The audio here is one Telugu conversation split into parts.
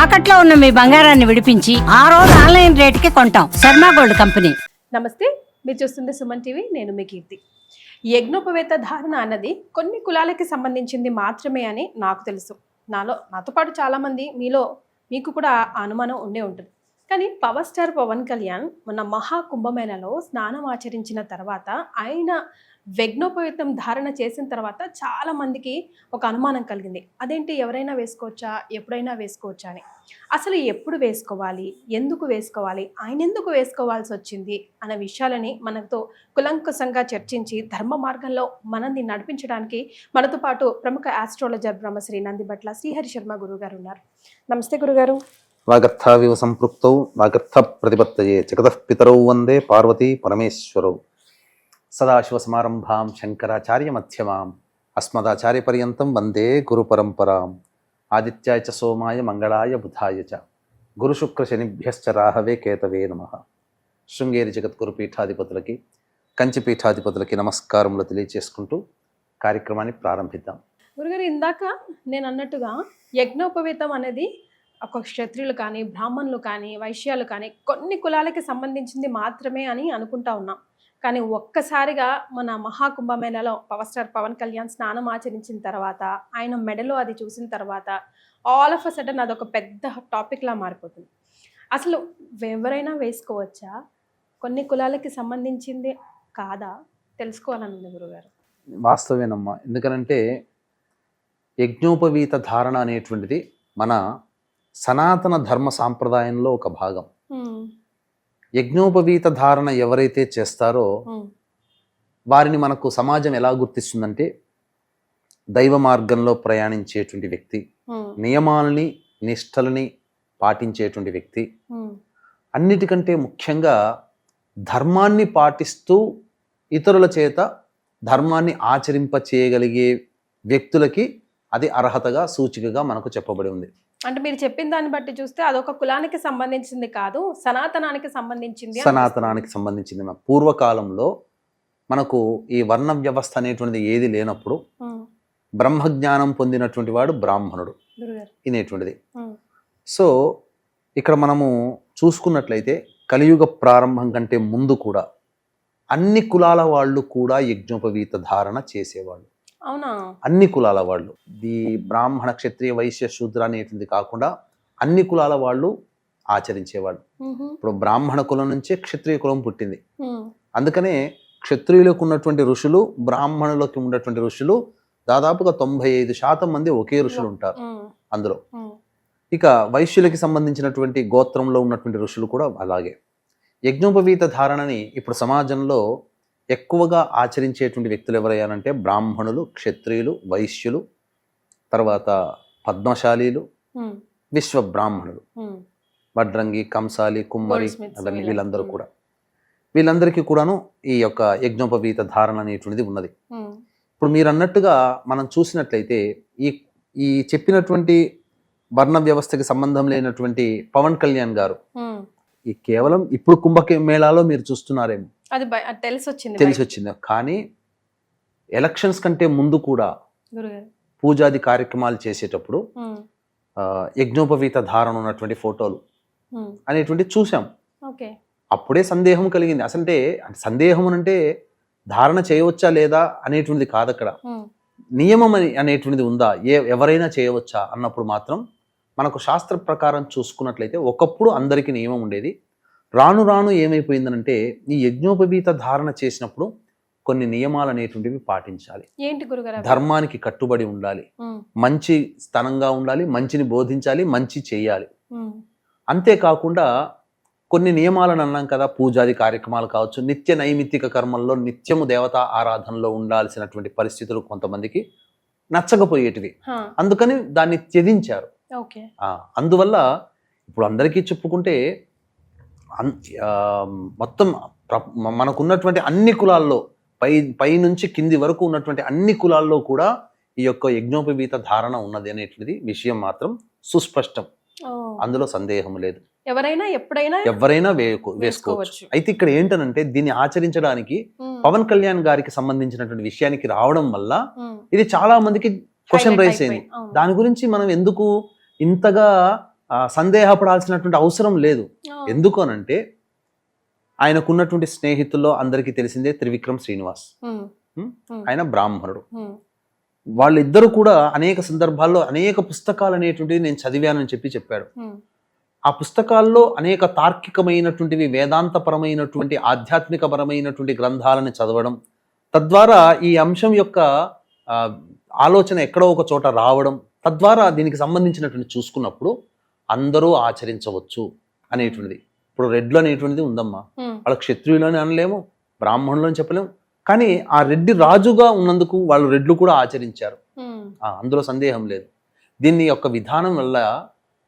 తాకట్లో ఉన్న మీ బంగారాన్ని విడిపించి ఆ రోజు ఆన్లైన్ రేటుకి కొంటాం. Sharma gold company. నమస్తే, మీరు చూస్తుంది సుమన్ టీవీ. నేను మీ కీర్తి. యజ్ఞోపవేత ధారణ అన్నది కొన్ని కులాలకి సంబంధించింది మాత్రమే అని నాకు తెలుసు. నాతో పాటు చాలామంది మీకు కూడా ఆ అనుమానం ఉండే ఉంటుంది. కానీ పవర్ స్టార్ పవన్ కళ్యాణ్ మన మహాకుంభమేళలో స్నానం ఆచరించిన తర్వాత ఆయన యజ్ఞోపవేతం ధారణ చేసిన తర్వాత చాలా మందికి ఒక అనుమానం కలిగింది. అదేంటి, ఎవరైనా వేసుకోవచ్చా, ఎప్పుడైనా వేసుకోవచ్చా అని. అసలు ఎప్పుడు వేసుకోవాలి, ఎందుకు వేసుకోవాలి, ఆయన ఎందుకు వేసుకోవాల్సి వచ్చింది అనే విషయాలని మనతో కులంకుశంగా చర్చించి ధర్మ మార్గంలో మనల్ని నడిపించడానికి మనతో పాటు ప్రముఖ ఆస్ట్రాలజర్ బ్రహ్మశ్రీ నందిబట్ల శ్రీహరి శర్మ గురుగారు ఉన్నారు. నమస్తే గురుగారు. వాగర్థావివ సంపృక్తౌ వాగర్థ ప్రతిపత్తయే జగతః పితరౌ వందే పార్వతీ పరమేశ్వరౌ. సదాశివ సమారంభాం శంకరాచార్య మధ్యమాం అస్మదాచార్య పర్యంతం వందే గురు పరంపరాం. ఆదిత్యాయ చ సోమాయ మంగళాయ బుధాయ చ గురు శుక్ర శనిభ్యశ్చ రాహవే కేతవే నమః. శృంగేరి జగద్గురు పీఠాధిపతులకి, కంచి పీఠాధిపతులకి నమస్కారములు తెలియజేసుకుంటూ కార్యక్రమాన్ని ప్రారంభిద్దాం. గురుగారు, ఇందాక నేను అన్నట్టుగా యజ్ఞోపవేతం అనేది ఒక క్షత్రియులు కానీ, బ్రాహ్మణులు కానీ, వైశ్యాలు కానీ కొన్ని కులాలకి సంబంధించింది మాత్రమే అని అనుకుంటా ఉన్నాం. కానీ ఒక్కసారిగా మన మహాకుంభమేళలో పవర్ స్టార్ పవన్ కళ్యాణ్ స్నానం ఆచరించిన తర్వాత, ఆయన మెడలో అది చూసిన తర్వాత ఆల్ ఆఫ్ అ సడన్ అదొక పెద్ద టాపిక్లా మారిపోతుంది. అసలు ఎవరైనా వేసుకోవచ్చా, కొన్ని కులాలకి సంబంధించింది కాదా, తెలుసుకోవాలని ఉంది గురుగారు. వాస్తవేనమ్మా. ఎందుకనంటే యజ్ఞోపవీత ధారణ అనేటువంటిది మన సనాతన ధర్మ సాంప్రదాయంలో ఒక భాగం. యజ్ఞోపవీత ధారణ ఎవరైతే చేస్తారో వారిని మనకు సమాజం ఎలా గుర్తిస్తుందంటే దైవ మార్గంలో ప్రయాణించేటువంటి వ్యక్తి, నియమాలని నిష్టలని పాటించేటువంటి వ్యక్తి, అన్నిటికంటే ముఖ్యంగా ధర్మాన్ని పాటిస్తూ ఇతరుల చేత ధర్మాన్ని ఆచరింప చేయగలిగే వ్యక్తులకి అది అర్హతగా సూచికగా మనకు చెప్పబడి ఉంది. అంటే మీరు చెప్పిన దాన్ని బట్టి చూస్తే అదొక కులానికి సంబంధించింది కాదు, సనాతనానికి సంబంధించింది. సనాతనానికి సంబంధించింది. పూర్వకాలంలో మనకు ఈ వర్ణ వ్యవస్థ అనేటువంటిది ఏది లేనప్పుడు బ్రహ్మజ్ఞానం పొందినటువంటి వాడు బ్రాహ్మణుడు అనేటువంటిది. సో ఇక్కడ మనము చూసుకున్నట్లయితే కలియుగ ప్రారంభం కంటే ముందు కూడా అన్ని కులాల వాళ్ళు కూడా యజ్ఞోపవీత ధారణ చేసేవాళ్ళు. అవునా? అన్ని కులాల వాళ్ళు, ఈ బ్రాహ్మణ క్షత్రియ వైశ్య శూద్ర అనేటువంటి కాకుండా అన్ని కులాల వాళ్ళు ఆచరించేవాళ్ళు. ఇప్పుడు బ్రాహ్మణ కులం నుంచే క్షత్రియ కులం పుట్టింది. అందుకనే క్షత్రియులకు ఉన్నటువంటి ఋషులు, బ్రాహ్మణులకు ఉన్నటువంటి ఋషులు దాదాపుగా 95% మంది ఒకే ఋషులు ఉంటారు అందులో. ఇక వైశ్యులకి సంబంధించినటువంటి గోత్రంలో ఉన్నటువంటి ఋషులు కూడా అలాగే. యజ్ఞోపవీత ధారణని ఇప్పుడు సమాజంలో ఎక్కువగా ఆచరించేటువంటి వ్యక్తులు ఎవరయ్యారంటే బ్రాహ్మణులు, క్షత్రియులు, వైశ్యులు, తర్వాత పద్మశాలీలు, విశ్వ బ్రాహ్మణులు, వడ్రంగి, కంసాలి, కుమ్మరి, అవన్నీ వీళ్ళందరికీ కూడాను ఈ యొక్క యజ్ఞోపవీత ధారణ అనేటువంటిది ఉన్నది. ఇప్పుడు మీరు అన్నట్టుగా మనం చూసినట్లయితే ఈ చెప్పినటువంటి వర్ణ వ్యవస్థకి సంబంధం లేనటువంటి పవన్ కళ్యాణ్ గారు ఈ కేవలం ఇప్పుడు కుంభమేళాలో మీరు చూస్తున్నారేమో అది తెలిసి వచ్చింది. కానీ ఎలక్షన్స్ కంటే ముందు కూడా పూజాది కార్యక్రమాలు చేసేటప్పుడు యజ్ఞోపవీత ధారణ ఉన్నటువంటి ఫోటోలు అనేటువంటి చూసాం. అప్పుడే సందేహం కలిగింది. అసంటే సందేహం అంటే ధారణ చేయవచ్చా లేదా అనేటువంటిది కాదు, అక్కడ నియమం అనేటువంటిది ఉందా, ఎవరైనా చేయవచ్చా అన్నప్పుడు మాత్రం మనకు శాస్త్ర ప్రకారం చూసుకున్నట్లయితే ఒకప్పుడు అందరికీ నియమం ఉండేది. రాను రాను ఏమైపోయిందనంటే ఈ యజ్ఞోపవీత ధారణ చేసినప్పుడు కొన్ని నియమాలు అనేటువంటివి పాటించాలి. ఏంటి గురుగారు? ధర్మానికి కట్టుబడి ఉండాలి, మంచి స్థానంగా ఉండాలి, మంచిని బోధించాలి, మంచి చేయాలి. అంతేకాకుండా కొన్ని నియమాలను అన్నాం కదా, పూజాది కార్యక్రమాలు కావచ్చు, నిత్య నైమిత్తిక కర్మల్లో నిత్యము దేవతా ఆరాధనలో ఉండాల్సినటువంటి పరిస్థితులు కొంతమందికి నచ్చకపోయేటివి. అందుకని దాన్ని త్యజించారు. అందువల్ల ఇప్పుడు అందరికీ చెప్పుకుంటే మొత్తం మనకున్నటువంటి అన్ని కులాల్లో పై నుంచి కింది వరకు ఉన్నటువంటి అన్ని కులాల్లో కూడా ఈ యొక్క యజ్ఞోపవీత ధారణ ఉన్నది అనేటువంటిది విషయం మాత్రం సుస్పష్టం. అందులో సందేహం లేదు. ఎవరైనా వేసుకోవచ్చు. అయితే ఇక్కడ ఏంటనంటే దీన్ని ఆచరించడానికి పవన్ కళ్యాణ్ గారికి సంబంధించినటువంటి విషయానికి రావడం వల్ల ఇది చాలా మందికి క్వశ్చన్ రైజ్ అయింది. దాని గురించి మనం ఎందుకు ఇంతగా సందేహపడాల్సినటువంటి అవసరం లేదు. ఆ. ఎందుకు అనంటే ఆయనకున్నటువంటి స్నేహితుల్లో అందరికీ తెలిసిందే త్రివిక్రమ్ శ్రీనివాస్. ఉమ్, ఆయన బ్రాహ్మణుడు. ఉమ్, వాళ్ళిద్దరూ కూడా అనేక సందర్భాల్లో అనేక పుస్తకాలు అనేటువంటివి నేను చదివానని చెప్పాడు. ఉమ్, ఆ పుస్తకాల్లో అనేక తార్కికమైనటువంటివి, వేదాంతపరమైనటువంటి, ఆధ్యాత్మికపరమైనటువంటి గ్రంథాలను చదవడం, తద్వారా ఈ అంశం యొక్క ఆలోచన ఎక్కడో ఒక చోట రావడం, తద్వారా దీనికి సంబంధించినటువంటి చూసుకున్నప్పుడు అందరూ ఆచరించవచ్చు అనేటువంటిది. ఇప్పుడు రెడ్లు అనేటువంటిది ఉందమ్మా, ఉమ్, వాళ్ళ క్షత్రియులు అని అనలేము, బ్రాహ్మణులు అని చెప్పలేము, కానీ ఆ రెడ్డి రాజుగా ఉన్నందుకు వాళ్ళు రెడ్లు కూడా ఆచరించారు. ఉమ్, అందులో సందేహం లేదు. దీన్ని యొక్క విధానం వల్ల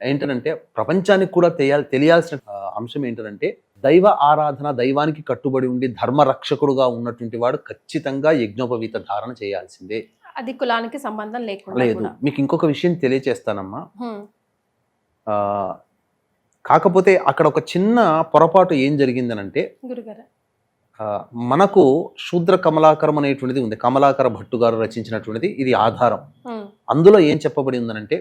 ఏంటంటే ప్రపంచానికి కూడా తెలియాల్సిన అంశం ఏంటంటే దైవ ఆరాధన, దైవానికి కట్టుబడి ఉండి ధర్మరక్షకుడుగా ఉన్నటువంటి వాడు ఖచ్చితంగా యజ్ఞోపవీత ధారణ చేయాల్సిందే. అది కులానికి సంబంధం లేకుండా లేదు. కూడా. మీకు ఇంకొక విషయం తెలియచేస్తానమ్మా. ఉమ్, ఆ, కాకపోతే అక్కడ ఒక చిన్న పొరపాటు ఏం జరిగిందనంటే గురుగారు. మనకు శూద్ర కమలాకరం అనేటువంటిది ఉంది, కమలాకర భట్టు గారు రచించినటువంటిది. ఇది ఆధారం. ఉమ్, అందులో ఏం చెప్పబడి ఉందనంటే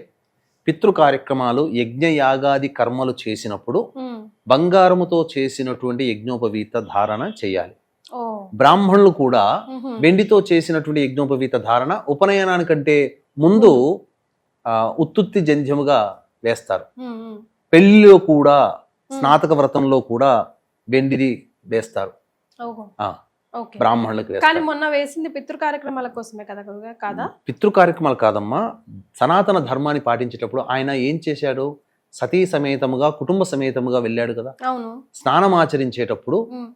పితృ కార్యక్రమాలు, యజ్ఞ యాగాది కర్మలు చేసినప్పుడు ఉమ్, బంగారముతో చేసినటువంటి యజ్ఞోపవీత ధారణ చేయాలి. ఓ, బ్రాహ్మణులు కూడా ఉహు, వెండితో చేసినటువంటి యజ్ఞోపవీత ధారణ ఉపనయనానికంటే ముందు ఉత్తుత్తి జంధ్యముగా వేస్తారు. ఉమ్, ఉమ్, పెళ్లిలో కూడా, స్నాతక వ్రతంలో కూడా వెండిది వేస్తారు. ఓహో, ఆ, ఓకే. బ్రాహ్మణులకు కానీ వేస్తారు. మొన్న వేసింది పితృ కార్యక్రమాల కోసమే కదా గురుగారు, కాదా? పితృ కార్యక్రమాలు కాదమ్మా, సనాతన ధర్మాన్ని పాటించేటప్పుడు ఆయన ఏం చేశాడు? సతీ సమేతముగా, కుటుంబ సమేతముగా వెళ్ళాడు కదా. అవును. స్నానం ఆచరించేటప్పుడు ఉమ్,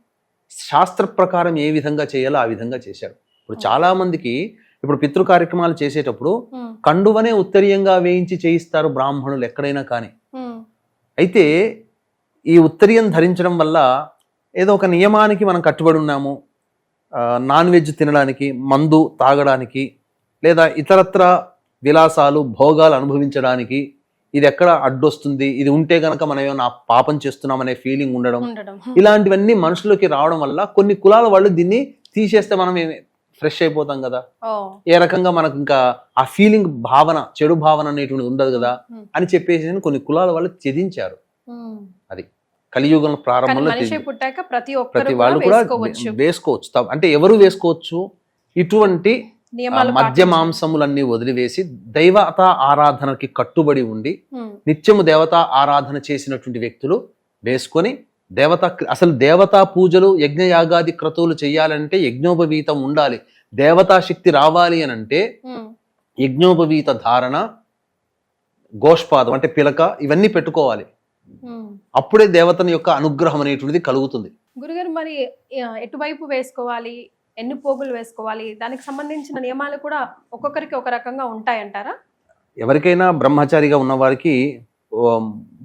శాస్త్ర ప్రకారం ఏ విధంగా చేయాలో ఆ విధంగా చేశాడు. ఇప్పుడు చాలా మందికి ఇప్పుడు పితృ కార్యక్రమాలు చేసేటప్పుడు ఉమ్, కండువనే ఉత్తరీయంగా వేయించి చేయిస్తారు బ్రాహ్మణులు ఎక్కడైనా కానీ. ఉమ్, అయితే ఈ ఉత్తరీయం ధరించడం వల్ల ఏదో ఒక నియమానికి మనం కట్టుబడి ఉన్నాము, నాన్ వెజ్ తినడానికి, మందు తాగడానికి, లేదా ఇతరత్ర విలాసాలు, భోగాలు అనుభవించడానికి ఇది ఎక్కడ అడ్డొస్తుంది, ఇది ఉంటే గనక మనం ఏమైనా పాపం చేస్తున్నామనే ఫీలింగ్ ఉండడం, ఉండడం. ఇలాంటివన్నీ మనుషులకి రావడం వల్ల కొన్ని కులాల వాళ్ళు దీన్ని తీసేస్తే మనం ఫ్రెష్ అయిపోతాం కదా. ఓ, ఏ రకంగా మనకు ఇంకా ఆ ఫీలింగ్, భావన, చెడు భావన అనేటువంటిది ఉండదు కదా ఉమ్, అని చెప్పేసి కొన్ని కులాల వాళ్ళు త్యజించారు. ఉమ్. అది కలియుగం కానీ ప్రారంభంలో మనిషి పుట్టాక ప్రతి ప్రతి ఒక్కరు వాళ్ళు కూడా వేసుకోవచ్చు. వేసుకోవచ్చు. అంటే ఎవరు వేసుకోవచ్చు? ఇటువంటి నియమాలు మద్య మాంసములన్నీ వదిలివేసి దైవత ఆరాధనకి కట్టుబడి ఉండి ఉమ్, నిత్యము దేవతా ఆరాధన చేసినటువంటి వ్యక్తులు వేసుకొని అసలు దేవతా పూజలు, యజ్ఞ యాగాది క్రతువులు చేయాలంటే యజ్ఞోపవీతం ఉండాలి. దేవతా శక్తి రావాలి అని అంటే ఉమ్, యజ్ఞోపవీత ధారణ, గోష్పాదం అంటే పిలక, ఇవన్నీ పెట్టుకోవాలి. ఉమ్. అప్పుడే దేవతని యొక్క అనుగ్రహం అనేటువంటిది కలుగుతుంది. గురుగారు, మరి ఎటువైపు వేసుకోవాలి, ఎన్ని పోగులు వేసుకోవాలి, దానికి సంబంధించిన నియమాలు కూడా ఒక్కొక్కరికి ఒక రకంగా ఉంటాయంటారా? ఎవరికైనా బ్రహ్మచారిగా ఉన్న వారికి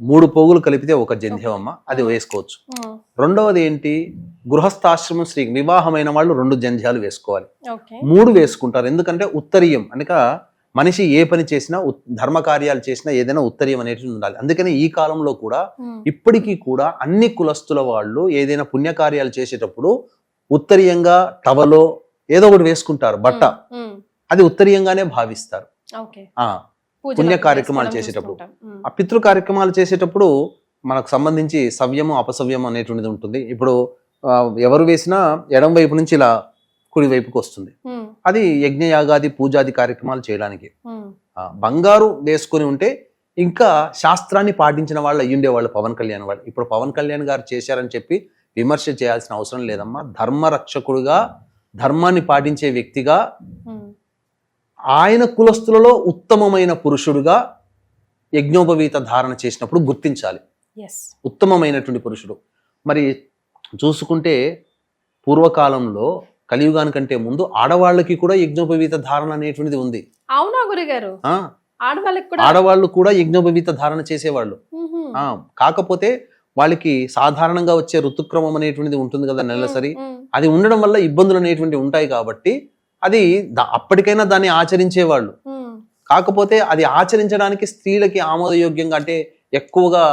3 పోగులు కలిపితే ఒక జంధ్యమమ్మ, అది వేసుకోవచ్చు. ఉమ్, రెండవది ఏంటి? గృహస్థాశ్రమం, స్త్రీ వివాహమైన వాళ్ళు 2 జంధ్యాలు వేసుకోవాలి. ఓకే. 3 వేసుకుంటారు. ఎందుకంటే ఉత్తరీయం అనక మనిషి ఏ పని చేసినా, ధర్మ కార్యాలు చేసినా ఏదైనా ఉత్తరీయం అనేది ఉండాలి. అందుకని ఈ కాలంలో కూడా ఉమ్, ఇప్పటికీ కూడా అన్ని కులస్తుల వాళ్ళు ఏదైనా పుణ్యకార్యాలు చేసేటప్పుడు ఉత్తరీయంగా టవలో ఏదో ఒకటి వేసుకుంటారు, బట్ట. ఉమ్, అది ఉత్తరీయంగానే భావిస్తారు. ఓకే. ఆ పూజలకు పుణ్య కార్యక్రమాలు వేసుకోవడం చేసేటప్పుడు, చూస్తుంటాం. ఉమ్, ఆ పితృ కార్యక్రమాలు చేసేటప్పుడు మనకు సంబంధించి సవ్యము, అపసవ్యం అనేటువంటిది ఉంటుంది. ఇప్పుడు ఎవరు వేసినా ఎడం వైపు నుంచి ఇలా కుడి వైపుకి వస్తుంది. ఉమ్, అది యజ్ఞయాగాది పూజాది కార్యక్రమాలు చేయడానికి. ఉమ్, బంగారు వేసుకొని ఉంటే ఇంకా శాస్త్రాన్ని పాటించిన వాళ్ళు అయ్యుండేవాళ్ళు పవన్ కళ్యాణ్ వాళ్ళు. ఇప్పుడు పవన్ కళ్యాణ్ గారు చేశారని చెప్పి విమర్శ చేయాల్సిన అవసరం లేదమ్మా. ధర్మరక్షకుడుగా, ధర్మాన్ని పాటించే వ్యక్తిగా, ఉమ్, ఆయన కులస్తులలో ఉత్తమమైన పురుషుడుగా యజ్ఞోపవీత ధారణ చేసినప్పుడు గుర్తించాలి. ఎస్. ఉత్తమమైనటువంటి పురుషుడు. మరి చూసుకుంటే పూర్వకాలంలో కలియుగానికంటే ముందు ఆడవాళ్ళకి కూడా యజ్ఞోపవీత ధారణ అనేటువంటిది ఉంది. అవునా గురుగారు? ఆ ఆడవాళ్ళకి కూడా? ఆడవాళ్ళు కూడా యజ్ఞోపవీత ధారణ చేసేవాళ్ళు. ఉహు, కాకపోతే వాళ్ళకి సాధారణంగా వచ్చే ఋతుక్రమం అనేటువంటిది ఉంటుంది కదా, నెలసరి. ఉమ్, అది ఉండడం వల్ల ఇబ్బందులు అనేటువంటివి ఉంటాయి కాబట్టి అది అప్పటికైనా దాన్ని ఆచరించేవాళ్ళు. ఉమ్, కాకపోతే అది ఆచరించడానికి స్త్రీలకి ఆమోదయోగ్యంగా, అంటే ఎక్కువగా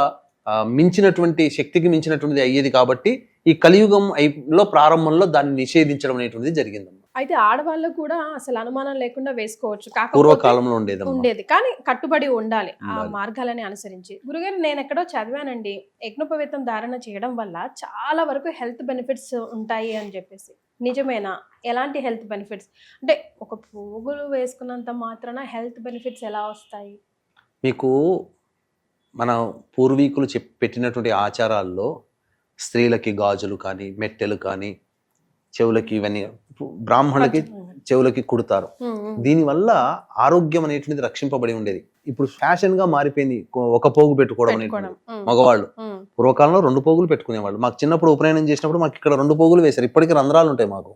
మించినటువంటి శక్తికి మించినటువంటిది అయ్యేది కాబట్టి ఈ కలియుగం లో ప్రారంభంలో దాన్ని నిషేధించడం అనేటువంటిది జరిగిందమ్మా. అయితే ఆడవాళ్ళు కూడా అసలు అనుమానం లేకుండా వేసుకోవచ్చు, కాకపోతే పూర్వకాలంలో ఉండేది ఉండేది కానీ కట్టుబడి ఉండాలి ఆ మార్గాలని అనుసరించి. గురుగారు, నేను ఎక్కడో చదివానండి, యజ్ఞోపవీతం ధారణ చేయడం వల్ల చాలా వరకు హెల్త్ బెనిఫిట్స్ ఉంటాయి అని చెప్పేసి. నిజమేనా? ఎలాంటి హెల్త్ బెనిఫిట్స్? అంటే ఒక పోగులు వేసుకున్నంత మాత్రాన హెల్త్ బెనిఫిట్స్ ఎలా వస్తాయి? మీకు మన పూర్వీకులు పెట్టినటువంటి ఆచారాల్లో స్త్రీలకి గాజులు కానీ, మెట్టెలు కానీ, చెవులకి ఇవన్నీ బ్రాహ్మణులకి చెవులకి కుడతారు. దీనివల్ల ఆరోగ్యం అనేటువంటిది రక్షింపబడి ఉండేది. ఇప్పుడు ఫ్యాషన్ గా మారిపోయింది ఒక పోగు పెట్టుకోవడం అనేటువంటి. మగవాళ్ళు పూర్వకాలంలో 2 పోగులు పెట్టుకునేవాళ్ళు. మాకు చిన్నప్పుడు ఉపనయనం చేసినప్పుడు మాకు ఇక్కడ 2 పోగులు వేశారు. ఇప్పటికీ రంధ్రాలు ఉంటాయి మాకు.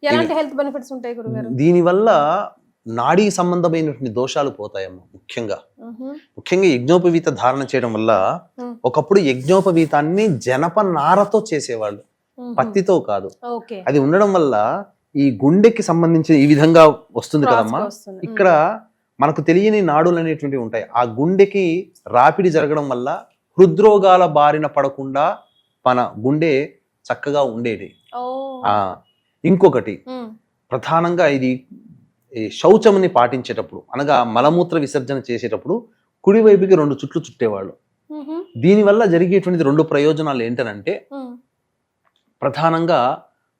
ఎలాంటి హెల్త్ బెనిఫిట్స్ ఉంటాయి గురుగారు? దీనివల్ల నాడీ సంబంధమైనటువంటి దోషాలు పోతాయమ్మా. ముఖ్యంగా యజ్ఞోపవీత ధారణ చేయడం వల్ల, ఒకప్పుడు యజ్ఞోపవీతాన్ని జనప నారతో చేసేవాళ్ళు, పత్తితో కాదు. అది ఉండడం వల్ల ఈ గుండెకి సంబంధించి ఈ విధంగా వస్తుంది కదమ్మా. ఇక్కడ మనకు తెలియని నాడులు అనేటువంటివి ఉంటాయి. ఆ గుండెకి రాపిడి జరగడం వల్ల హృద్రోగాల బారిన పడకుండా మన గుండె చక్కగా ఉండేది. ఇంకొకటి ప్రధానంగా ఇది శౌచముని పాటించేటప్పుడు, అనగా మలమూత్ర విసర్జన చేసేటప్పుడు కుడివైపుకి 2 చుట్లు చుట్టేవాళ్ళు. దీనివల్ల జరిగేటువంటిది 2 ప్రయోజనాలు ఏంటనంటే, ప్రధానంగా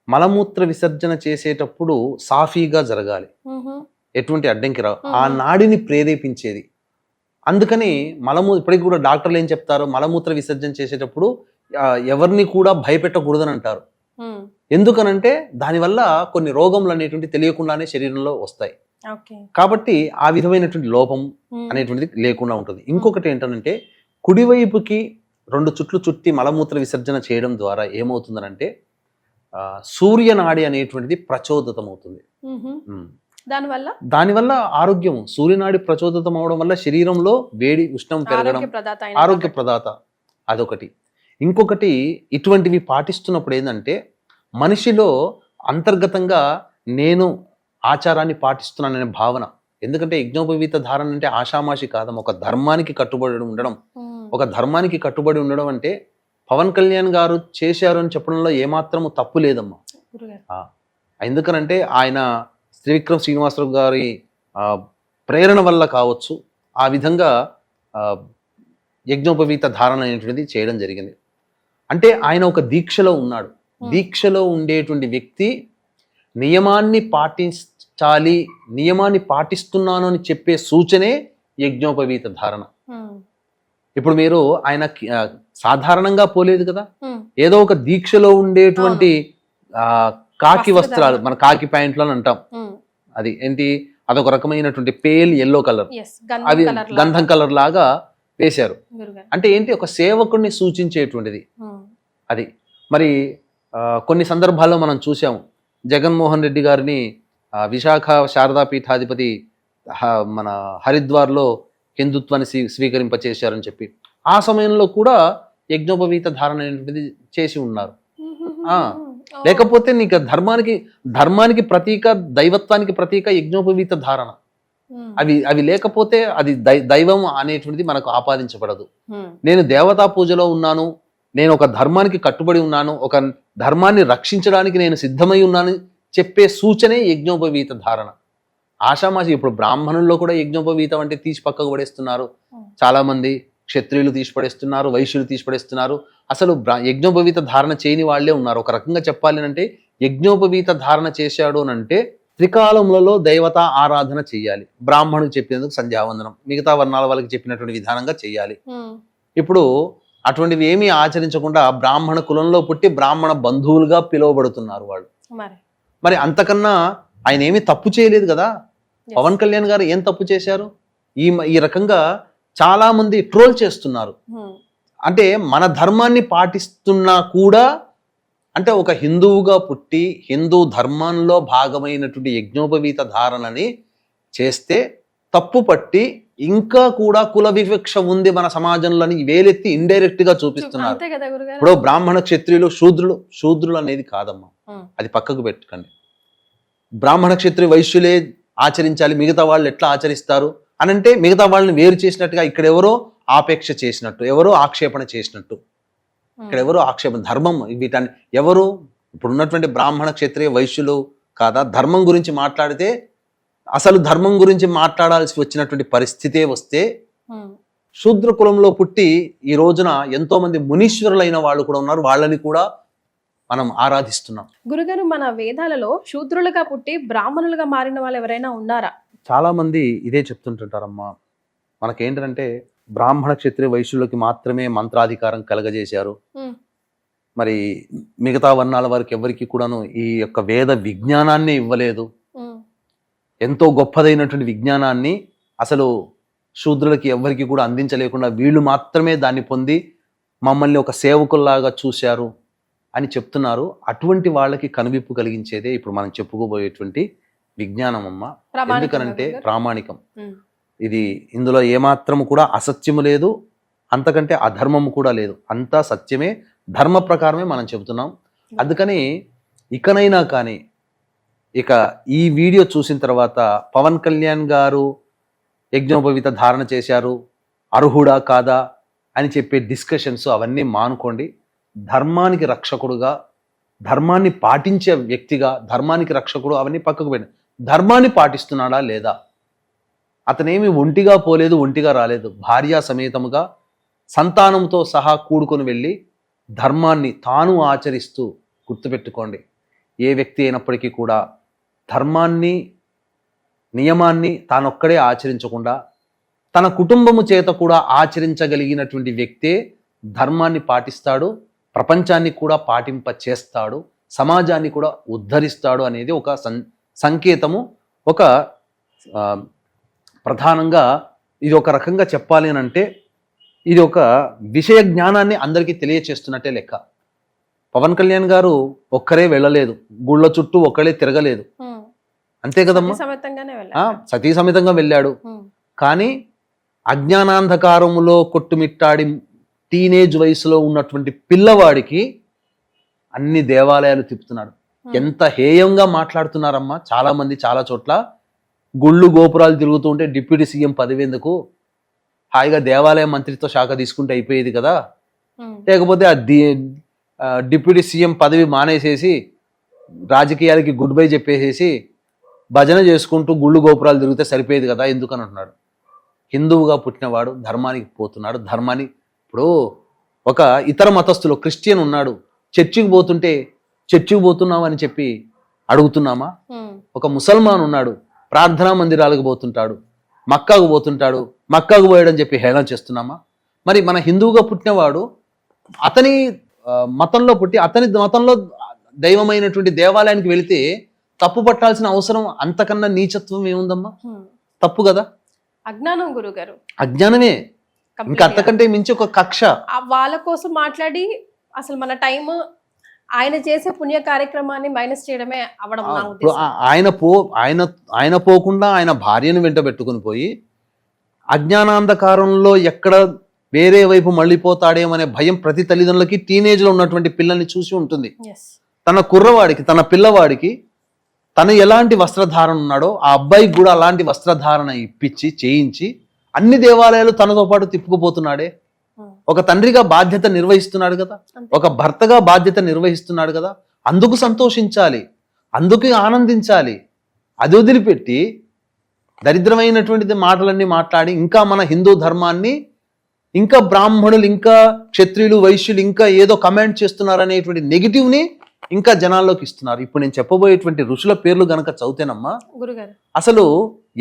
మలమూత్ర విసర్జన చేసేటప్పుడు సాఫీగా జరగాలి, ఎటువంటి అడ్డంకి రావు, ఆ నాడిని ప్రేరేపించేది. అందుకని ఇప్పటికి కూడా డాక్టర్లు ఏం చెప్తారు, మలమూత్ర విసర్జన చేసేటప్పుడు ఎవరిని కూడా భయపెట్టకూడదని అంటారు. ఎందుకనంటే దానివల్ల కొన్ని రోగములు అనేటువంటి తెలియకుండానే శరీరంలో వస్తాయి. కాబట్టి ఆ విధమైనటువంటి లోపం అనేటువంటిది లేకుండా ఉంటుంది. ఇంకొకటి ఏంటంటే, కుడివైపుకి 2 చుట్లు చుట్టి మలమూత్ర విసర్జన చేయడం ద్వారా ఏమవుతుందనంటే సూర్యనాడి అనేటువంటిది ప్రచోదితం అవుతుంది. దానివల్ల ఆరోగ్యము, సూర్యనాడి ప్రచోదితం అవడం వల్ల శరీరంలో వేడి ఉష్ణం పెరగడం, ఆరోగ్య ప్రదాత, అదొకటి. ఇంకొకటి, ఇటువంటివి పాటిస్తున్నప్పుడు ఏంటంటే మనిషిలో అంతర్గతంగా నేను ఆచారాన్ని పాటిస్తున్నాననే భావన. ఎందుకంటే యజ్ఞోపవీత ధారణ అంటే ఆషామాషి కాదమ్మ. ఒక ధర్మానికి కట్టుబడి ఉండడం. ఒక ధర్మానికి కట్టుబడి ఉండడం అంటే పవన్ కళ్యాణ్ గారు చేశారు అని చెప్పడంలో ఏమాత్రము తప్పు లేదమ్మా. ఎందుకనంటే ఆయన త్రివిక్రమ్ శ్రీనివాసరావు గారి ప్రేరణ వల్ల కావచ్చు, ఆ విధంగా యజ్ఞోపవీత ధారణ అనేటువంటిది చేయడం జరిగింది. అంటే ఆయన ఒక దీక్షలో ఉన్నాడు. దీక్షలో ఉండేటువంటి వ్యక్తి నియమాన్ని పాటించాలి, నియమాన్ని పాటిస్తున్నాను అని చెప్పే సూచనే యజ్ఞోపవీత ధారణ. ఇప్పుడు మీరు ఆయన సాధారణంగా పోలేదు కదా, ఏదో ఒక దీక్షలో ఉండేటువంటి కాకి వస్త్రాలు, మన కాకి ప్యాంట్లు అని అంటాం, అది ఏంటి, అదొక రకమైనటువంటి పేల్ ఎల్లో కలర్, అవి గంధం కలర్ లాగా వేశారు. అంటే ఏంటి, ఒక సేవకుడిని సూచించేటువంటిది అది. మరి కొన్ని సందర్భాల్లో మనం చూసాము, జగన్మోహన్ రెడ్డి గారిని విశాఖ శారదా పీఠాధిపతి మన హరిద్వార్లో హిందుత్వాన్ని స్వీకరింపచేశారని చెప్పి ఆ సమయంలో కూడా యజ్ఞోపవీత ధారణ అనేటువంటిది చేసి ఉన్నారు. లేకపోతే నీకు ధర్మానికి ప్రతీక, దైవత్వానికి ప్రతీక యజ్ఞోపవీత ధారణ. అవి లేకపోతే అది దైవం అనేటువంటిది మనకు ఆపాదించబడదు. నేను దేవతా పూజలో ఉన్నాను, నేను ఒక ధర్మానికి కట్టుబడి ఉన్నాను, ఒక ధర్మాన్ని రక్షించడానికి నేను సిద్ధమై ఉన్నాను చెప్పే సూచనే యజ్ఞోపవీత ధారణ. ఆషామాషి ఇప్పుడు బ్రాహ్మణుల్లో కూడా యజ్ఞోపవీతం అంటే తీసి పక్కకు పడేస్తున్నారు. చాలా మంది క్షత్రియులు తీసి పడేస్తున్నారు, వైశ్యులు తీసి పడేస్తున్నారు. అసలు యజ్ఞోపవీత ధారణ చేయని వాళ్ళే ఉన్నారు. ఒక రకంగా చెప్పాలి అంటే యజ్ఞోపవీత ధారణ చేశాడు అని అంటే త్రికాలములలో దైవత ఆరాధన చెయ్యాలి. బ్రాహ్మణుడికి చెప్పినందుకు సంధ్యావందనం, మిగతా వర్ణాల వాళ్ళకి చెప్పినటువంటి విధానంగా చెయ్యాలి. ఇప్పుడు అటువంటివి ఏమీ ఆచరించకుండా బ్రాహ్మణ కులంలో పుట్టి బ్రాహ్మణ బంధువులుగా పిలువబడుతున్నారు వాళ్ళు. మరి అంతకన్నా ఆయన ఏమీ తప్పు చేయలేదు కదా. పవన్ కళ్యాణ్ గారు ఏం తప్పు చేశారు? ఈ రకంగా చాలా మంది ట్రోల్ చేస్తున్నారు. అంటే మన ధర్మాన్ని పాటిస్తున్నా కూడా, అంటే ఒక హిందువుగా పుట్టి హిందూ ధర్మంలో భాగమైనటువంటి యజ్ఞోపవీత ధారణని చేస్తే తప్పు పట్టి ఇంకా కూడా కుల వివక్ష ఉంది మన సమాజంలో వేలెత్తి ఇండైరెక్ట్ గా చూపిస్తున్నారు. ఇప్పుడు బ్రాహ్మణ క్షత్రియులు శూద్రులు అనేది కాదమ్మా, అది పక్కకు పెట్టుకోండి. బ్రాహ్మణ క్షత్రియ వైశ్యులే ఆచరించాలి, మిగతా వాళ్ళు ఎట్లా ఆచరిస్తారు అని అంటే మిగతా వాళ్ళని వేరు చేసినట్టుగా ఇక్కడ ఎవరో ఆపేక్ష చేసినట్టు, ఎవరో ఆక్షేపణ చేసినట్టు. ఇక్కడ ఎవరో ఆక్షేపణ, ధర్మం వీటాన్ని ఎవరు ఇప్పుడు ఉన్నటువంటి బ్రాహ్మణ క్షత్రియ వైశ్యులు కాదా ధర్మం గురించి మాట్లాడితే అసలు ధర్మం గురించి మాట్లాడాల్సి వచ్చినటువంటి పరిస్థితే వస్తే శూద్ర కులంలో పుట్టి ఈ రోజున ఎంతో మంది మునీశ్వరులైన వాళ్ళు కూడా ఉన్నారు. వాళ్ళని కూడా మనం ఆరాధిస్తున్నాం. గురుగారు, మన వేదాలలో శూద్రులుగా పుట్టి బ్రాహ్మణులుగా మారిన వాళ్ళు ఎవరైనా ఉన్నారా? చాలా మంది ఇదే చెప్తుంటుంటారమ్మా. మనకేంటంటే బ్రాహ్మణ క్షత్రియ వైశ్యులకి మాత్రమే మంత్రాధికారం కలగజేశారు, మరి మిగతా వర్ణాల వారికి ఎవరికి కూడాను ఈ యొక్క వేద విజ్ఞానాన్ని ఇవ్వలేదు. ఎంతో గొప్పదైనటువంటి విజ్ఞానాన్ని అసలు శూద్రులకి ఎవరికి కూడా అందించలేకుండా వీళ్ళు మాత్రమే దాన్ని పొంది మమ్మల్ని ఒక సేవకుల్లాగా చూశారు అని చెప్తున్నారు. అటువంటి వాళ్ళకి కనువిప్పు కలిగించేదే ఇప్పుడు మనం చెప్పుకోబోయేటువంటి విజ్ఞానం అమ్మ. ఎందుకనంటే ప్రామాణికం. ఇది ఇందులో ఏమాత్రము కూడా అసత్యము లేదు, అంతకంటే అధర్మము కూడా లేదు. అంతా సత్యమే, ధర్మ ప్రకారమే మనం చెబుతున్నాం. అందుకని ఇకనైనా కానీ ఇక ఈ వీడియో చూసిన తర్వాత పవన్ కళ్యాణ్ గారు యజ్ఞోపవీత ధారణ చేశారు, అర్హుడా కాదా అని చెప్పే డిస్కషన్స్ అవన్నీ మానుకోండి. ధర్మానికి రక్షకుడుగా, ధర్మాన్ని పాటించే వ్యక్తిగా, ధర్మానికి రక్షకుడు అవన్నీ పక్కకు పెట్టండి. ధర్మాన్ని పాటిస్తున్నాడా లేదా? అతనేమి ఒంటిగా పోలేదు, ఒంటిగా రాలేదు. భార్యా సమేతముగా సంతానంతో సహా కూడుకొని వెళ్ళి ధర్మాన్ని తాను ఆచరిస్తూ, గుర్తుపెట్టుకోండి, ఏ వ్యక్తి అయినప్పటికీ కూడా ధర్మాన్ని నియమాన్ని తానొక్కడే ఆచరించకుండా తన కుటుంబము చేత కూడా ఆచరించగలిగినటువంటి వ్యక్తే ధర్మాన్ని పాటిస్తాడు, ప్రపంచాన్ని కూడా పాటింప చేస్తాడు, సమాజాన్ని కూడా ఉద్ధరిస్తాడు అనేది ఒక సంకేతము. ఒక ప్రధానంగా ఇది ఒక రకంగా చెప్పాలి అని అంటే ఇది ఒక విషయ జ్ఞానాన్ని అందరికీ తెలియచేస్తున్నట్టే లెక్క. పవన్ కళ్యాణ్ గారు ఒక్కరే వెళ్ళలేదు, గుళ్ళ చుట్టూ ఒక్కడే తిరగలేదు, అంతే కదమ్మా. సతీ సమేతంగా వెళ్ళాడు. కానీ అజ్ఞానాంధకారములో కొట్టుమిట్టాడి టీనేజ్ వయసులో ఉన్నటువంటి పిల్లవాడికి అన్ని దేవాలయాలు తిప్పుతున్నాడు. ఎంత హేయంగా మాట్లాడుతున్నారమ్మా చాలా మంది. చాలా చోట్ల గుళ్ళు గోపురాలు తిరుగుతూ ఉంటే డిప్యూటీ సీఎం పదవి ఎందుకు, హాయిగా దేవాలయ మంత్రిత్వ శాఖ తీసుకుంటే అయిపోయేది కదా, లేకపోతే ఆ డిప్యూటీ సీఎం పదవి మానేసేసి రాజకీయాలకి గుడ్ బై చెప్పేసేసి భజన చేసుకుంటూ గుళ్ళు గోపురాలు తిరిగితే సరిపోయేది కదా ఎందుకని అంటున్నాడు. హిందువుగా పుట్టినవాడు ధర్మానికి పోతున్నాడు. ధర్మాన్ని ఇప్పుడు ఒక ఇతర మతస్థులు క్రిస్టియన్ ఉన్నాడు, చర్చికి పోతుంటే చర్చికి పోతున్నావు అని చెప్పి అడుగుతున్నామా? ఒక ముసల్మాన్ ఉన్నాడు, ప్రార్థనా మందిరాలకు పోతుంటాడు, మక్కాకు పోతుంటాడు, మక్కాకు పోయాడని చెప్పి హేళన చేస్తున్నామా? మరి మన హిందువుగా పుట్టినవాడు అతని మతంలో పుట్టి అతని మతంలో దైవమైనటువంటి దేవాలయానికి వెళితే తప్పు పట్టాల్సిన అవసరం అంతకన్నా నీచత్వం ఏముందమ్మా? తప్పు కదా. అజ్ఞానం గురుగారు, అజ్ఞానమే. ఇంకా అంతకంటే మించి ఒక కక్ష. వాళ్ళ కోసం మాట్లాడి అసలు మన టైం ఆయన చేసే పుణ్య కార్యక్రమాన్ని మైనస్ చేయడమే అవడం. ఆయన పోకుండా ఆయన భార్యను వెంట పెట్టుకుని పోయి అజ్ఞానాంధకారంలో ఎక్కడ వేరే వైపు మళ్ళీపోతాడేమనే భయం ప్రతి తల్లిదండ్రులకి టీనేజ్ లో ఉన్నటువంటి పిల్లల్ని చూసి ఉంటుంది. తన కుర్రవాడికి, తన పిల్లవాడికి తను ఎలాంటి వస్త్రధారణ ఉన్నాడో ఆ అబ్బాయికి కూడా అలాంటి వస్త్రధారణ ఇప్పించి చేయించి అన్ని దేవాలయాలు తనతో పాటు తిప్పుకుపోతున్నాడే. ఒక తండ్రిగా బాధ్యత నిర్వహిస్తున్నాడు కదా, ఒక భర్తగా బాధ్యత నిర్వహిస్తున్నాడు కదా. అందుకు సంతోషించాలి, అందుకు ఆనందించాలి. అది వదిలిపెట్టి దరిద్రమైనటువంటి మాటలన్నీ మాట్లాడి ఇంకా మన హిందూ ధర్మాన్ని ఇంకా బ్రాహ్మణులు ఇంకా క్షత్రియులు వైశ్యులు ఇంకా ఏదో కమెంట్ చేస్తున్నారు అనేటువంటి నెగిటివ్ని ఇంకా జనాల్లోకి ఇస్తున్నారు. ఇప్పుడు నేను చెప్పబోయేటువంటి ఋషుల పేర్లు గనక చదివితేనమ్మా అసలు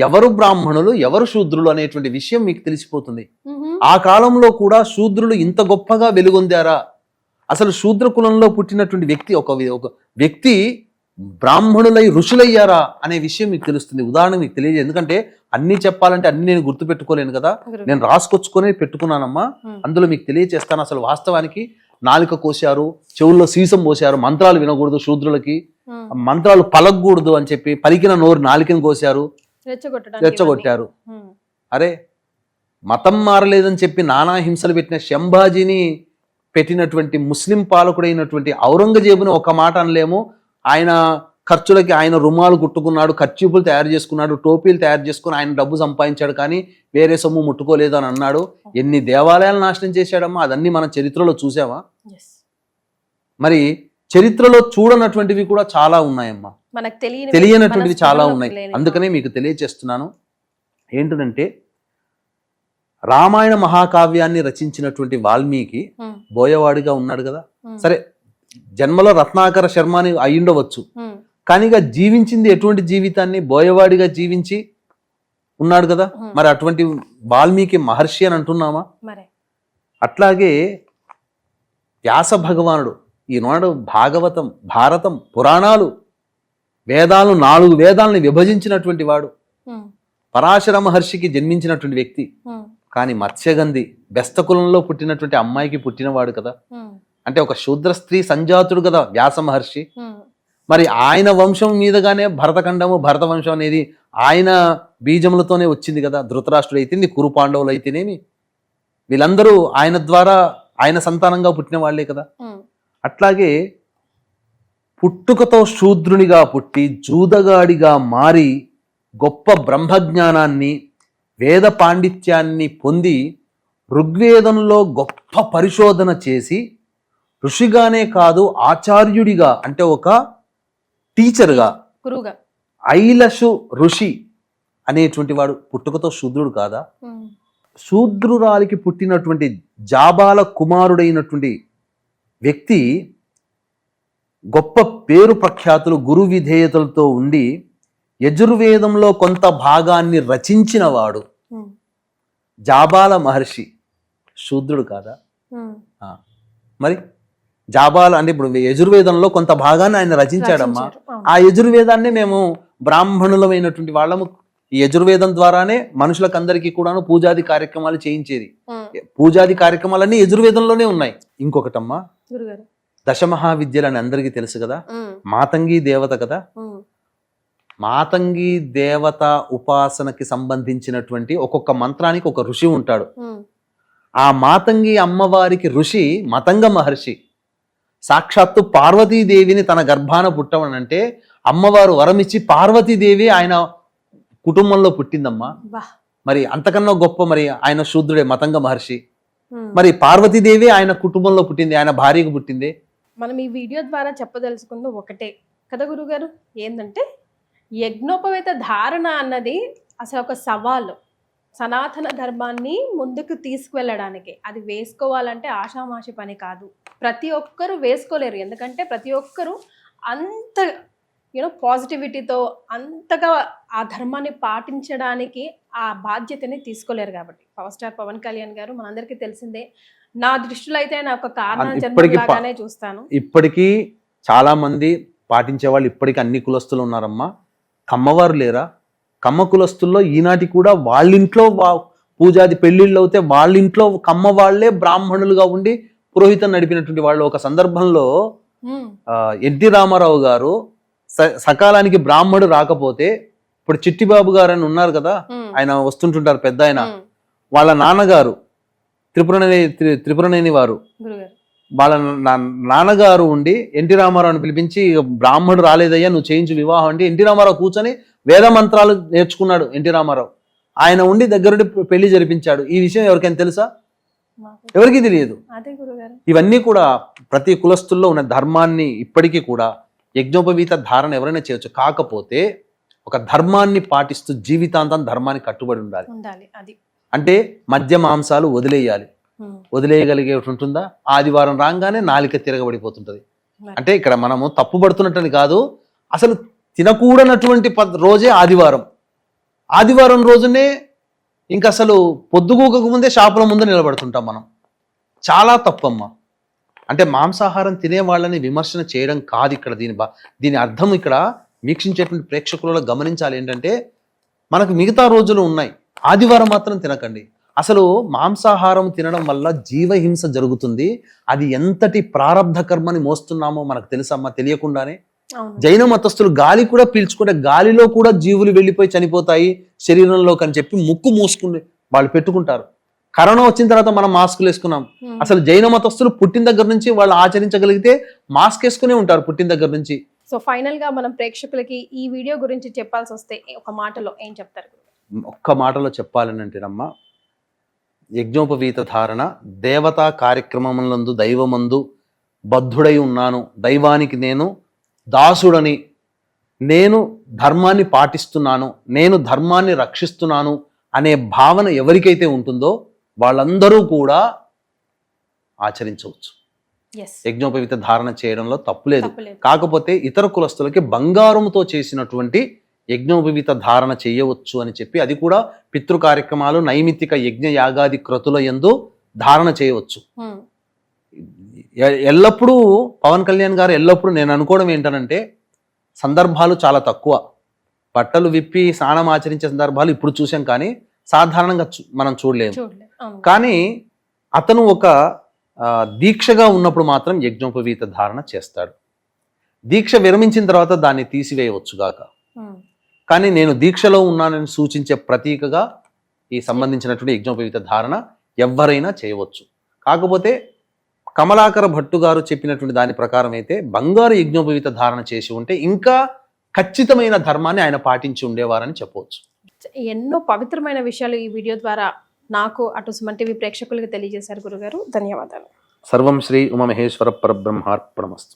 ఎవరు బ్రాహ్మణులు ఎవరు శూద్రులు అనేటువంటి విషయం మీకు తెలిసిపోతుంది. ఆ కాలంలో కూడా శూద్రులు ఇంత గొప్పగా వెలుగొందారా? అసలు శూద్ర కులంలో పుట్టినటువంటి వ్యక్తి ఒక వ్యక్తి బ్రాహ్మణులై ఋషులయ్యారా అనే విషయం మీకు తెలుస్తుంది. ఉదాహరణ మీకు తెలియదు, ఎందుకంటే అన్ని చెప్పాలంటే అన్ని నేను గుర్తు పెట్టుకోలేను కదా, నేను రాసుకొచ్చుకొని పెట్టుకున్నానమ్మా. అందులో మీకు తెలియచేస్తాను. అసలు వాస్తవానికి నాలుక కోశారు, చెవుల్లో సీసం పోశారు, మంత్రాలు వినకూడదు శూద్రులకి, మంత్రాలు పలకూడదు అని చెప్పి పలికిన నోరు నాలుకను కోశారు, రెచ్చగొట్టారు. అరే మతం మారలేదని చెప్పి నానా హింసలు పెట్టిన శంభాజీని పెట్టినటువంటి ముస్లిం పాలకుడైనటువంటి ఔరంగజేబుని ఒక మాట అనలేము. ఆయన ఖర్చులకి ఆయన రుమాలు కుట్టుకున్నాడు, కర్చీపులు తయారు చేసుకున్నాడు, టోపీలు తయారు చేసుకుని ఆయన డబ్బు సంపాదించాడు, కానీ వేరే సొమ్ము ముట్టుకోలేదు అని అన్నాడు. ఎన్ని దేవాలయాలు నాశనం చేశాడమ్మా, అదన్నీ మన చరిత్రలో చూసామా? మరి చరిత్రలో చూడనటువంటివి కూడా చాలా ఉన్నాయమ్మా, మనకు తెలియనటువంటివి చాలా ఉన్నాయి. అందుకనే మీకు తెలియచేస్తున్నాను. ఏంటంటే రామాయణ మహాకావ్యాన్ని రచించినటువంటి వాల్మీకి బోయవాడిగా ఉన్నాడు కదా, సరే జన్మలో రత్నాకర శర్మ అని అయ్యుండవచ్చు, కానీ జీవించింది ఎటువంటి జీవితాన్ని? బోయవాడిగా జీవించి ఉన్నాడు కదా. మరి అటువంటి వాల్మీకి మహర్షి అని అంటున్నామా? అట్లాగే వ్యాస భగవానుడు ఈనాడు భాగవతం, భారతం, పురాణాలు, వేదాలు 4 వేదాలని విభజించినటువంటి వాడు, పరాశర మహర్షికి జన్మించినటువంటి వ్యక్తి. కానీ మత్స్యగంధి బెస్త కులంలో పుట్టినటువంటి అమ్మాయికి పుట్టినవాడు కదా. అంటే ఒక శూద్ర స్త్రీ సంజాతుడు కదా వ్యాస మహర్షి. మరి ఆయన వంశం మీదగానే భరతఖండము, భరత వంశం అనేది ఆయన బీజములతోనే వచ్చింది కదా. ధృతరాష్ట్రుడు అయితేంది, కురు పాండవులు అయితేనేమి, వీళ్ళందరూ ఆయన ద్వారా ఆయన సంతానంగా పుట్టిన వాళ్లే కదా. అట్లాగే పుట్టుకతో శూద్రునిగా పుట్టి జూదగాడిగా మారి గొప్ప బ్రహ్మజ్ఞానాన్ని, వేద పాండిత్యాన్ని పొంది ఋగ్వేదంలో గొప్ప పరిశోధన చేసి ఋషిగానే కాదు ఆచార్యుడిగా, అంటే ఒక టీచర్గా, ఐలషు ఋషి అనేటువంటి వాడు పుట్టుకతో శూద్రుడు కాదా? శూద్రురాలికి పుట్టినటువంటి జాబాల కుమారుడైనటువంటి వ్యక్తి గొప్ప పేరు ప్రఖ్యాతులు, గురు విధేయతలతో ఉండి యజుర్వేదంలో కొంత భాగాన్ని రచించిన వాడు జాబాల మహర్షి శూద్రుడు కాదా? మరి జాబాల అంటే ఇప్పుడు యజుర్వేదంలో కొంత భాగాన్ని ఆయన రచించాడమ్మా. ఆ యజుర్వేదాన్ని మేము బ్రాహ్మణులమైనటువంటి వాళ్ళము ఈ యజుర్వేదం ద్వారానే మనుషులకు అందరికీ కూడాను పూజాది కార్యక్రమాలు చేయించేది. పూజాది కార్యక్రమాలన్నీ యజుర్వేదంలోనే ఉన్నాయి. ఇంకొకటమ్మా, దశమహావిద్యలు అని అందరికీ తెలుసు కదా, మాతంగి దేవత కదా. మాతంగి దేవత ఉపాసనకి సంబంధించినటువంటి ఒక్కొక్క మంత్రానికి ఒక ఋషి ఉంటాడు. ఆ మాతంగి అమ్మవారికి ఋషి మతంగ మహర్షి. సాక్షాత్తు పార్వతీదేవిని తన గర్భాన పుట్టవనంటే అమ్మవారు వరమిచ్చి పార్వతీదేవి ఆయన కుటుంబంలో పుట్టిందమ్మా. మరి అంతకన్నా గొప్ప, మరి ఆయన శూద్రుడే మతంగ మహర్షి. మరి పార్వతీదేవి ఆయన కుటుంబంలో పుట్టింది, ఆయన భార్యకు పుట్టింది. మనం ఈ వీడియో ద్వారా చెప్పదలుచుకుంది ఒకటే కదా గురుగారు, ఏంటంటే యజ్ఞోపవేత ధారణ అన్నది అసలు ఒక సవాలు. సనాతన ధర్మాన్ని ముందుకు తీసుకువెళ్ళడానికి అది వేసుకోవాలంటే ఆషామాషి పని కాదు. ప్రతి ఒక్కరూ వేసుకోలేరు, ఎందుకంటే ప్రతి ఒక్కరూ అంత పాజిటివిటీతో అంతగా ఆ ధర్మాన్ని పాటించడానికి ఆ బాధ్యతని తీసుకోలేరు. కాబట్టి పవర్ స్టార్ పవన్ కళ్యాణ్ గారు మనందరికీ తెలిసిందే. నా దృష్టిలో అయితే నాకు ఒక కారణ జన్మలాగానే చూస్తాను. ఇప్పటికీ చాలా మంది పాటించే వాళ్ళు ఇప్పటికీ అన్ని కులస్తులు ఉన్నారమ్మా. కమ్మవారు లేరా? కమ్మ కులస్తుల్లో ఈనాటి కూడా వాళ్ళింట్లో పూజాది పెళ్లిళ్ళు అవుతే వాళ్ళింట్లో కమ్మ వాళ్లే బ్రాహ్మణులుగా ఉండి పురోహితం నడిపినటువంటి వాళ్ళు. ఒక సందర్భంలో ఎన్టీ రామారావు గారు సకాలానికి బ్రాహ్మణుడు రాకపోతే, ఇప్పుడు చిట్టిబాబు గారు అని ఉన్నారు కదా, ఆయన వస్తుంటుంటారు పెద్ద ఆయన, వాళ్ళ నాన్నగారు త్రిపురనేని వారు, వాళ్ళ నాన్నగారు ఉండి ఎన్టీ రామారావుని పిలిపించి బ్రాహ్మణుడు రాలేదయ్యా నువ్వు చేయించు వివాహం అంటే ఎన్టీ రామారావు కూర్చొని వేద మంత్రాలు నేర్చుకున్నాడు. ఎన్టీ రామారావు ఆయన ఉండి దగ్గరుండి పెళ్లి జరిపించాడు. ఈ విషయం ఎవరికైనా తెలుసా? ఎవరికీ తెలియదు. ఇవన్నీ కూడా ప్రతి కులస్తుల్లో ఉన్న ధర్మాన్ని ఇప్పటికీ కూడా యజ్ఞోపవీత ధారణ ఎవరైనా చేయొచ్చు. కాకపోతే ఒక ధర్మాన్ని పాటిస్తూ జీవితాంతం ధర్మాన్ని కట్టుబడి ఉండాలి. అంటే మద్య మాంసాలు వదిలేయాలి. వదిలేయగలిగే ఉంటుందా? ఆదివారం రాగానే నాలిక తిరగబడిపోతుంటది. అంటే ఇక్కడ మనము తప్పుపడుతున్నట్టని కాదు, అసలు తినకూడనటువంటి రోజే ఆదివారం. ఆదివారం రోజునే ఇంకా అసలు పొద్దుగూకక ముందే షాపుల ముందు నిలబడుతుంటాం మనం. చాలా తప్పమ్మా. అంటే మాంసాహారం తినే వాళ్ళని విమర్శన చేయడం కాదు ఇక్కడ. దీని అర్థం ఇక్కడ వీక్షించేటువంటి ప్రేక్షకులలో గమనించాలి ఏంటంటే, మనకు మిగతా రోజులు ఉన్నాయి, ఆదివారం మాత్రం తినకండి. అసలు మాంసాహారం తినడం వల్ల జీవహింస జరుగుతుంది. అది ఎంతటి ప్రారబ్ధ కర్మని మోస్తున్నామో మనకు తెలుసమ్మా తెలియకుండానే. జైన మతస్థులు గాలి కూడా పీల్చుకుంటే గాలిలో కూడా జీవులు వెళ్ళిపోయి చనిపోతాయి శరీరంలోకి అని చెప్పి ముక్కు మూసుకుని వాళ్ళు పెట్టుకుంటారు. కరోనా వచ్చిన తర్వాత మనం మాస్కులు వేసుకున్నాం. అసలు జైన మతస్థులు పుట్టిన దగ్గర నుంచి వాళ్ళు ఆచరించగలిగితే మాస్క్ వేసుకునే ఉంటారు పుట్టిన దగ్గర నుంచి. సో ఫైనల్ గా మనం ప్రేక్షకులకి ఈ వీడియో గురించి చెప్పాల్సి వస్తే ఒక మాటలో ఏం చెప్తారు? ఒక్క మాటలో చెప్పాలనంటేనమ్మా, యజ్ఞోపవీత ధారణ దేవతా కార్యక్రమములందు దైవమందు బద్ధుడై ఉన్నాను, దైవానికి నేను దాసుడని, నేను ధర్మాన్ని పాటిస్తున్నాను, నేను ధర్మాన్ని రక్షిస్తున్నాను అనే భావన ఎవరికైతే ఉంటుందో వాళ్ళందరూ కూడా ఆచరించవచ్చు. యజ్ఞోపవీత ధారణ చేయడంలో తప్పులేదు. కాకపోతే ఇతర కులస్తులకి బంగారంతో చేసినటువంటి యజ్ఞోపవీత ధారణ చేయవచ్చు అని చెప్పి, అది కూడా పితృ కార్యక్రమాలు, నైమిత్తిక యజ్ఞ యాగాది క్రతుల యందు ధారణ చేయవచ్చు. ఎల్లప్పుడూ పవన్ కళ్యాణ్ గారు ఎల్లప్పుడూ నేను అనుకోవడం ఏంటనంటే, సందర్భాలు చాలా తక్కువ, బట్టలు విప్పి స్నానం ఆచరించే సందర్భాలు ఇప్పుడు చూసాం, కానీ సాధారణంగా మనం చూడలేము. కానీ అతను ఒక దీక్షగా ఉన్నప్పుడు మాత్రం యజ్ఞోపవీత ధారణ చేస్తాడు. దీక్ష విరమించిన తర్వాత దాన్ని తీసివేయవచ్చు గాక, కానీ నేను దీక్షలో ఉన్నానని సూచించే ప్రతీకగా ఈ సంబంధించినటువంటి యజ్ఞోపవీత ధారణ ఎవరైనా చేయవచ్చు. కాకపోతే కమలాకర భట్టు గారు చెప్పినటువంటి దాని ప్రకారం అయితే బంగారు యజ్ఞోపవీత ధారణ చేసి ఉంటే ఇంకా ఖచ్చితమైన ధర్మాన్ని ఆయన పాటించి ఉండేవారని చెప్పవచ్చు. ఎన్నో పవిత్రమైన విషయాలు ఈ వీడియో ద్వారా నాకు అటు సుమన్ టీవీ ప్రేక్షకులకు తెలియజేశారు గురుగారు. ధన్యవాదాలు. సర్వం శ్రీ ఉమామహేశ్వర పరబ్రహ్మార్పణమస్తు.